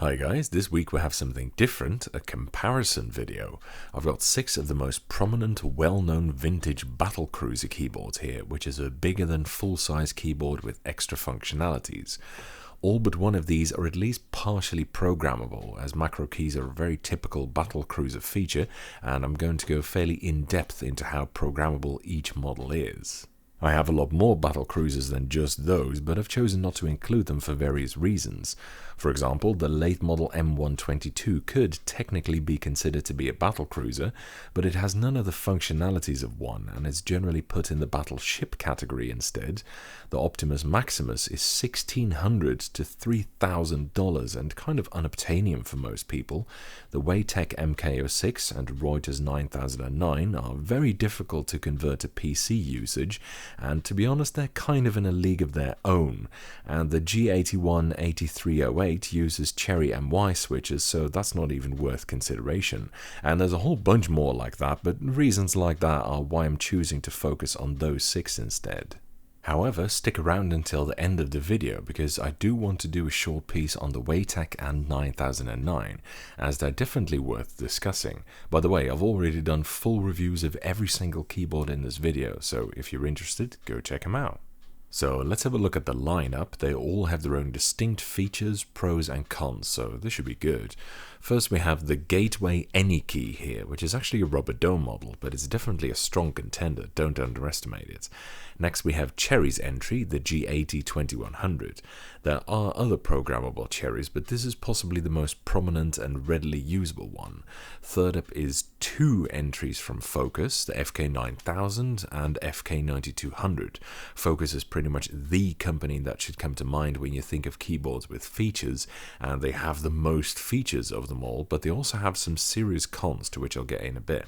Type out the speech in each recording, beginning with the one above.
Hi guys, this week we have something different, a comparison video. I've got 6 of the most prominent, well-known vintage Battlecruiser keyboards here, which is a bigger than full-size keyboard with extra functionalities. All but one of these are at least partially programmable, as macro keys are a very typical Battlecruiser feature, and I'm going to go fairly in-depth into how programmable each model is. I have a lot more Battlecruisers than just those, but I've chosen not to include them for various reasons. For example, the late model M122 could technically be considered to be a Battlecruiser, but it has none of the functionalities of one, and is generally put in the battleship category instead. The Optimus Maximus is $1,600 to $3,000 and kind of unobtainium for most people. The Waytech MK06 and Reuters 9009 are very difficult to convert to PC usage, and to be honest, they're kind of in a league of their own. And the G81-8308 uses Cherry MY switches, so that's not even worth consideration. And there's a whole bunch more like that, but reasons like that are why I'm choosing to focus on those 6 instead. However, stick around until the end of the video, because I do want to do a short piece on the Waytech and 9009, as they're definitely worth discussing. By the way, I've already done full reviews of every single keyboard in this video, so if you're interested, go check them out. So let's have a look at the lineup. They all have their own distinct features, pros and cons, so this should be good. First we have the Gateway AnyKey here, which is actually a rubber dome model, but it's definitely a strong contender, don't underestimate it. Next we have Cherry's entry, the G80-2100. There are other programmable Cherries, but this is possibly the most prominent and readily usable one. Third up is 2 entries from Focus, the FK9000 and FK9200. Focus is pretty much the company that should come to mind when you think of keyboards with features, and they have the most features of them all, but they also have some serious cons to which I'll get in a bit.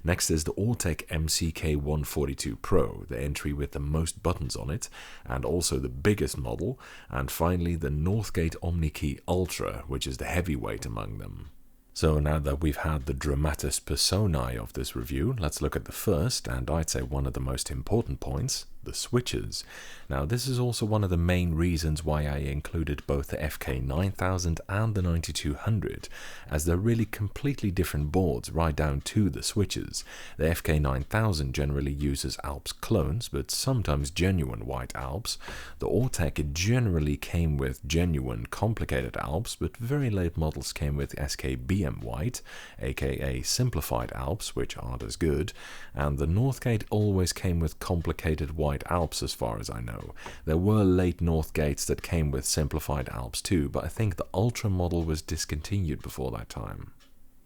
Next is the Autech MCK142 Pro, the entry with the most buttons on it, and also the biggest model, and finally the Northgate OmniKey Ultra, which is the heavyweight among them. So now that we've had the dramatis personae of this review, let's look at the first, and I'd say one of the most important points, the switches. Now this is also one of the main reasons why I included both the FK9000 and the 9200, as they're really completely different boards right down to the switches. The FK9000 generally uses Alps clones, but sometimes genuine white Alps. The Autech generally came with genuine complicated Alps, but very late models came with SKBM white, aka simplified Alps, which aren't as good, and the Northgate always came with complicated white Alps as far as I know. There were late Northgates that came with simplified Alps too, but I think the Ultra model was discontinued before that time.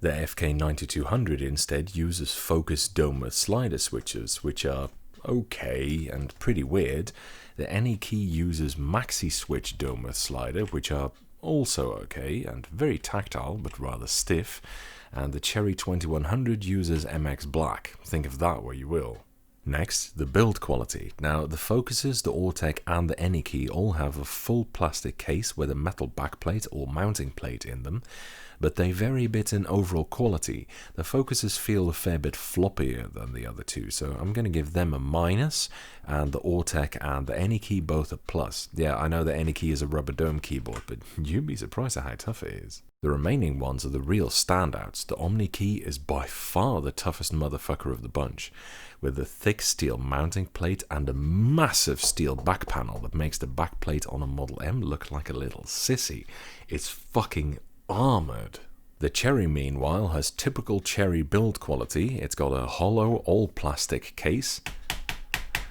The FK9200 instead uses Focus Dome slider switches, which are okay and pretty weird. The AnyKey uses Maxi Switch Dome slider, which are also okay and very tactile but rather stiff, and the Cherry 2100 uses MX Black. Think of that where you will. Next, the build quality. Now, the Focuses, the Autech and the AnyKey all have a full plastic case with a metal backplate or mounting plate in them, but they vary a bit in overall quality. The Focuses feel a fair bit floppier than the other two, so I'm going to give them a minus, and the Autech and the AnyKey both a plus. Yeah, I know the AnyKey is a rubber dome keyboard, but you'd be surprised at how tough it is. The remaining ones are the real standouts. The OmniKey is by far the toughest motherfucker of the bunch, with a thick steel mounting plate and a massive steel back panel that makes the back plate on a Model M look like a little sissy. It's fucking armored. The Cherry, meanwhile, has typical Cherry build quality. It's got a hollow, all-plastic case,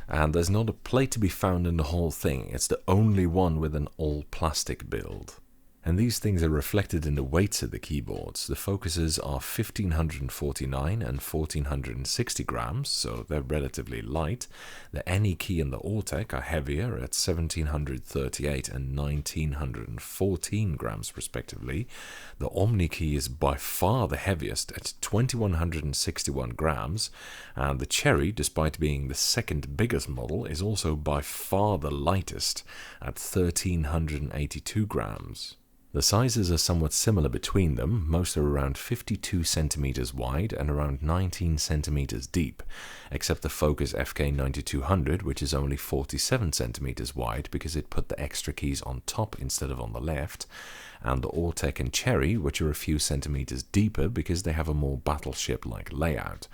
and there's not a plate to be found in the whole thing. It's the only one with an all-plastic build. And these things are reflected in the weights of the keyboards. The Focuses are 1549 and 1460 grams, so they're relatively light. The AnyKey and the Autech are heavier at 1738 and 1914 grams respectively. The OmniKey is by far the heaviest at 2161 grams, and the Cherry, despite being the second biggest model, is also by far the lightest at 1382 grams. The sizes are somewhat similar between them. Most are around 52 centimeters wide and around 19 centimeters deep, except the Focus FK9200, which is only 47 centimeters wide because it put the extra keys on top instead of on the left, and the Ortec and Cherry, which are a few centimeters deeper because they have a more battleship-like layout.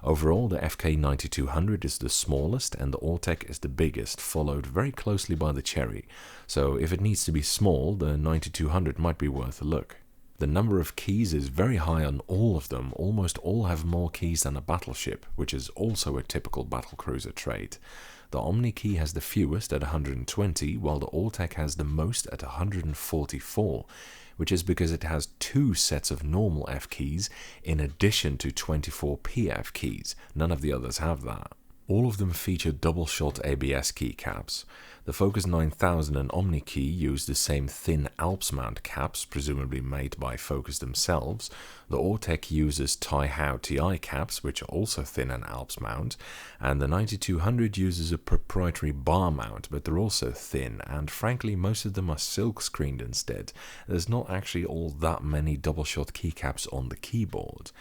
Overall, the FK9200 is the smallest and the Ortec is the biggest, followed very closely by the Cherry. So if it needs to be small, the 9200 might be worth a look. The number of keys is very high on all of them. Almost all have more keys than a battleship, which is also a typical battlecruiser trait. The Omni key has the fewest at 120, while the Ortec has the most at 144, which is because it has 2 sets of normal F keys in addition to 24 PF keys. None of the others have that. All of them feature double-shot ABS keycaps. The Focus 9000 and Omni key use the same thin Alps mount caps, presumably made by Focus themselves. The Ortec uses Tai-Hao TI caps, which are also thin and Alps mount, and the 9200 uses a proprietary bar mount, but they're also thin, and frankly most of them are silk screened instead. There's not actually all that many double-shot keycaps on the keyboard.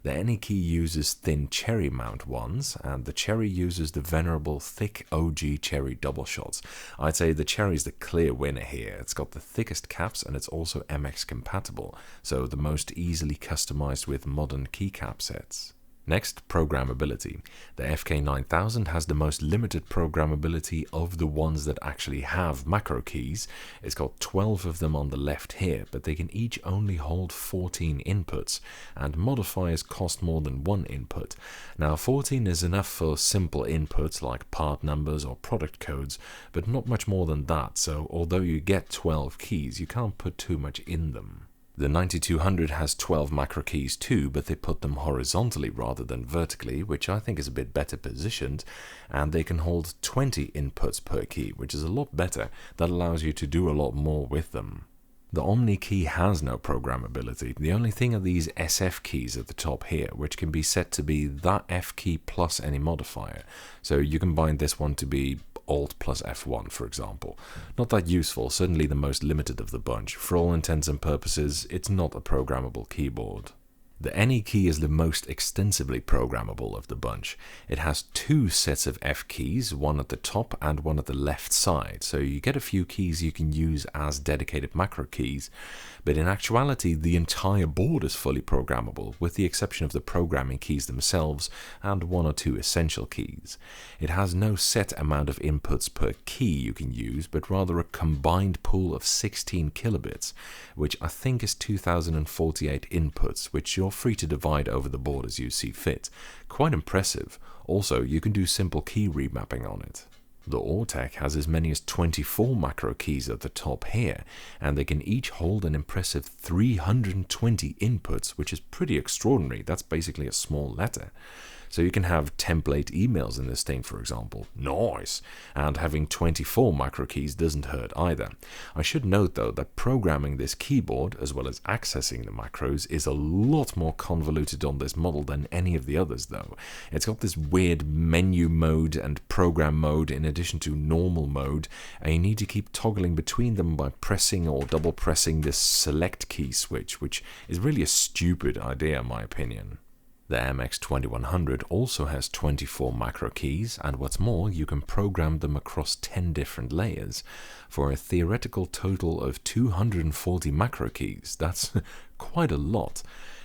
The Any key uses thin Cherry mount ones, and the Cherry uses the venerable thick OG Cherry double shots. I'd say the Cherry is the clear winner here. It's got the thickest caps and it's also MX compatible, so the most easily customized with modern keycap sets. Next, programmability. The FK9000 has the most limited programmability of the ones that actually have macro keys. It's got 12 of them on the left here, but they can each only hold 14 inputs, and modifiers cost more than 1 input. Now 14 is enough for simple inputs like part numbers or product codes, but not much more than that, so although you get 12 keys, you can't put too much in them. The 9200 has 12 macro keys too, but they put them horizontally rather than vertically, which I think is a bit better positioned, and they can hold 20 inputs per key, which is a lot better. That allows you to do a lot more with them. The Omni key has no programmability. The only thing are these SF keys at the top here, which can be set to be that F key plus any modifier. So you can bind this one to be Alt plus F1, for example. Not that useful, certainly the most limited of the bunch. For all intents and purposes, it's not a programmable keyboard. The Any key is the most extensively programmable of the bunch. It has 2 sets of F keys, one at the top and one at the left side, so you get a few keys you can use as dedicated macro keys, but in actuality the entire board is fully programmable, with the exception of the programming keys themselves and 1 or 2 essential keys. It has no set amount of inputs per key you can use, but rather a combined pool of 16 kilobits, which I think is 2048 inputs, which you're free to divide over the board as you see fit. Quite impressive. Also, you can do simple key remapping on it. The Ortec has as many as 24 macro keys at the top here, and they can each hold an impressive 320 inputs, which is pretty extraordinary. That's basically a small letter. So you can have template emails in this thing, for example. Nice! And having 24 macro keys doesn't hurt either. I should note though that programming this keyboard, as well as accessing the macros, is a lot more convoluted on this model than any of the others though. It's got this weird menu mode and program mode in addition to normal mode, and you need to keep toggling between them by pressing or double pressing this select key switch, which is really a stupid idea in my opinion. The MX2100 also has 24 macro keys, and what's more, you can program them across 10 different layers for a theoretical total of 240 macro keys. That's quite a lot.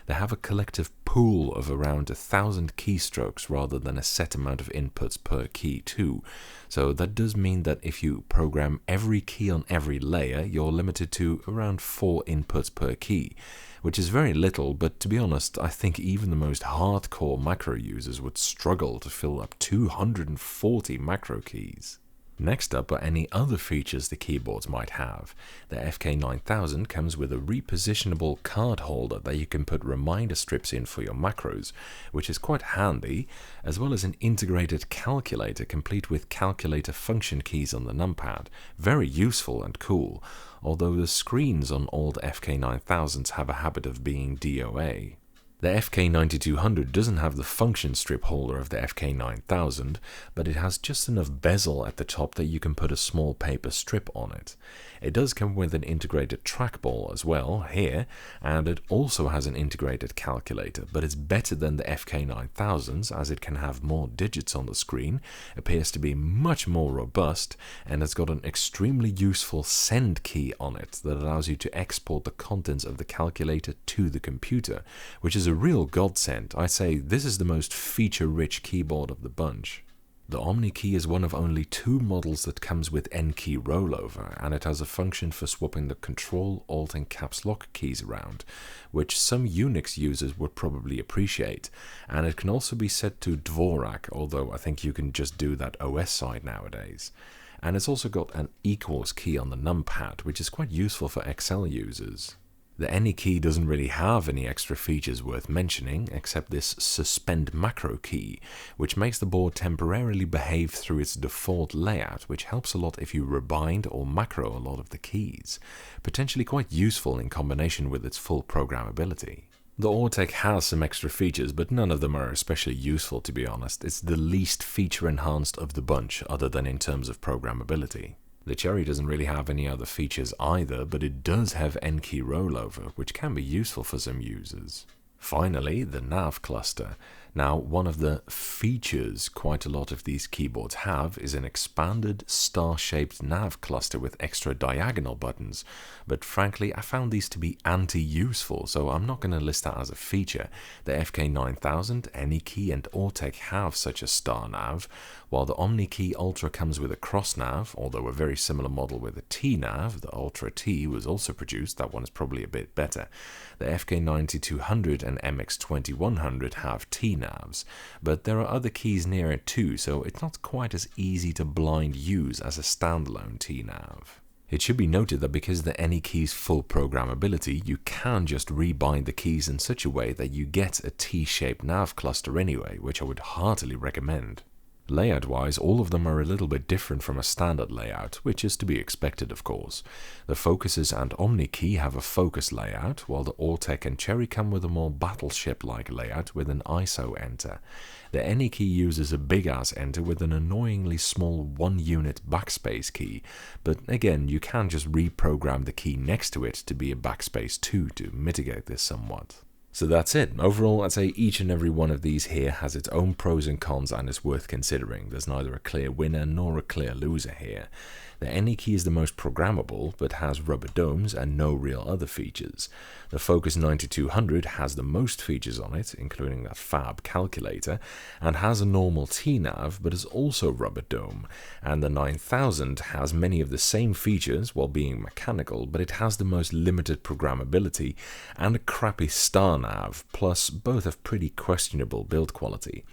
They have a collective pool of around 1,000 keystrokes rather than a set amount of inputs per key too. So that does mean that if you program every key on every layer, you're limited to around 4 inputs per key, which is very little, but to be honest, I think even the most hardcore macro users would struggle to fill up 240 macro keys. Next up are any other features the keyboards might have. The FK9000 comes with a repositionable card holder that you can put reminder strips in for your macros, which is quite handy, as well as an integrated calculator complete with calculator function keys on the numpad. Very useful and cool, although the screens on old FK9000s have a habit of being DOA. The FK9200 doesn't have the function strip holder of the FK9000, but it has just enough bezel at the top that you can put a small paper strip on it. It does come with an integrated trackball as well here, and it also has an integrated calculator, but it's better than the FK9000s as it can have more digits on the screen, appears to be much more robust, and it's got an extremely useful send key on it that allows you to export the contents of the calculator to the computer, which is a real godsend. I say this is the most feature-rich keyboard of the bunch. The Omni key is one of only 2 models that comes with N-key rollover, and it has a function for swapping the Control, Alt and Caps Lock keys around, which some Unix users would probably appreciate, and it can also be set to Dvorak, although I think you can just do that OS side nowadays. And it's also got an equals key on the numpad, which is quite useful for Excel users. The Any key doesn't really have any extra features worth mentioning, except this suspend macro key, which makes the board temporarily behave through its default layout, which helps a lot if you rebind or macro a lot of the keys, potentially quite useful in combination with its full programmability. The Ortec has some extra features, but none of them are especially useful, to be honest. It's the least feature enhanced of the bunch, other than in terms of programmability. The Cherry doesn't really have any other features either, but it does have N-key rollover, which can be useful for some users. Finally, the nav cluster. Now, one of the features quite a lot of these keyboards have is an expanded star-shaped nav cluster with extra diagonal buttons, but frankly I found these to be anti-useful, so I'm not going to list that as a feature. The FK9000, Any key and Ortec have such a star nav, while the Omni key Ultra comes with a cross nav, although a very similar model with a T nav. The Ultra T was also produced, that one is probably a bit better. The FK9200 and MX2100 have T navs, but there are other keys near it too, so it's not quite as easy to blind use as a standalone T nav. It should be noted that because the Any key's full programmability, you can just rebind the keys in such a way that you get a T-shaped nav cluster anyway, which I would heartily recommend. Layout-wise, all of them are a little bit different from a standard layout, which is to be expected, of course. The Focuses and Omni key have a focus layout, while the Ortec and Cherry come with a more battleship-like layout with an ISO enter. The Any key uses a big-ass enter with an annoyingly small 1-unit backspace key, but again, you can just reprogram the key next to it to be a backspace too to mitigate this somewhat. So that's it. Overall, I'd say each and every one of these here has its own pros and cons and is worth considering. There's neither a clear winner nor a clear loser here. The Any key is the most programmable, but has rubber domes and no real other features. The Focus 9200 has the most features on it, including that fab calculator, and has a normal T-nav, but is also rubber dome. And the 9000 has many of the same features while being mechanical, but it has the most limited programmability and a crappy star nav, plus both have pretty questionable build quality.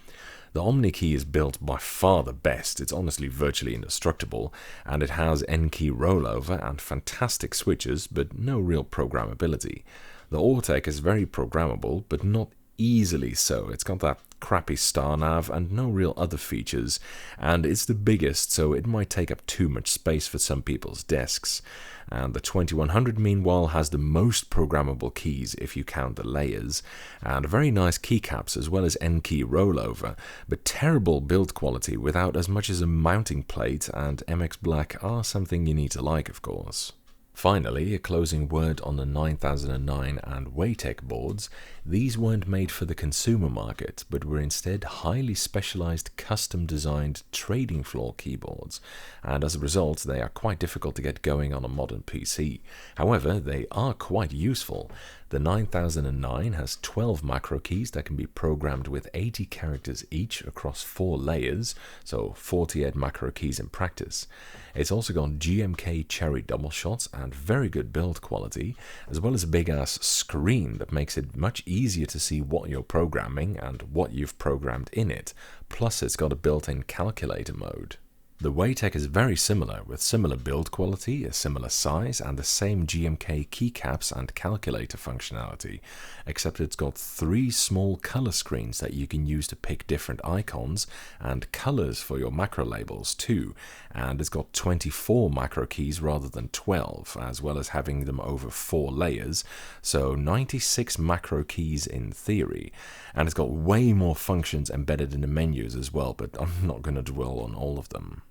The Omni key is built by far the best. It's honestly virtually indestructible, and it has N-key rollover and fantastic switches, but no real programmability. The Ortec is very programmable, but not easily so. It's got that crappy star nav and no real other features, and it's the biggest, so it might take up too much space for some people's desks. And the 2100 meanwhile has the most programmable keys if you count the layers, and very nice keycaps as well as N-key rollover, but terrible build quality without as much as a mounting plate, and MX Black are something you need to like, of course. Finally, a closing word on the 9009 and Waytec boards. These weren't made for the consumer market, but were instead highly specialized, custom-designed trading floor keyboards, and as a result they are quite difficult to get going on a modern PC. However, they are quite useful. The 9009 has 12 macro keys that can be programmed with 80 characters each across 4 layers, so 48 macro keys in practice. It's also got GMK Cherry double shots and very good build quality, as well as a big ass screen that makes it much easier to see what you're programming and what you've programmed in it, plus it's got a built-in calculator mode. The Waytech is very similar, with similar build quality, a similar size, and the same GMK keycaps and calculator functionality, except it's got 3 small color screens that you can use to pick different icons, and colors for your macro labels too, and it's got 24 macro keys rather than 12, as well as having them over 4 layers, so 96 macro keys in theory, and it's got way more functions embedded in the menus as well, but I'm not going to dwell on all of them.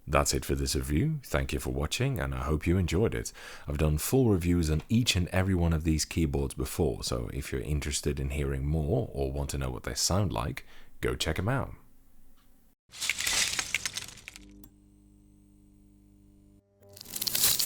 That's it for this review. Thank you for watching, and I hope you enjoyed it. I've done full reviews on each and every one of these keyboards before, so if you're interested in hearing more or want to know what they sound like, go check them out.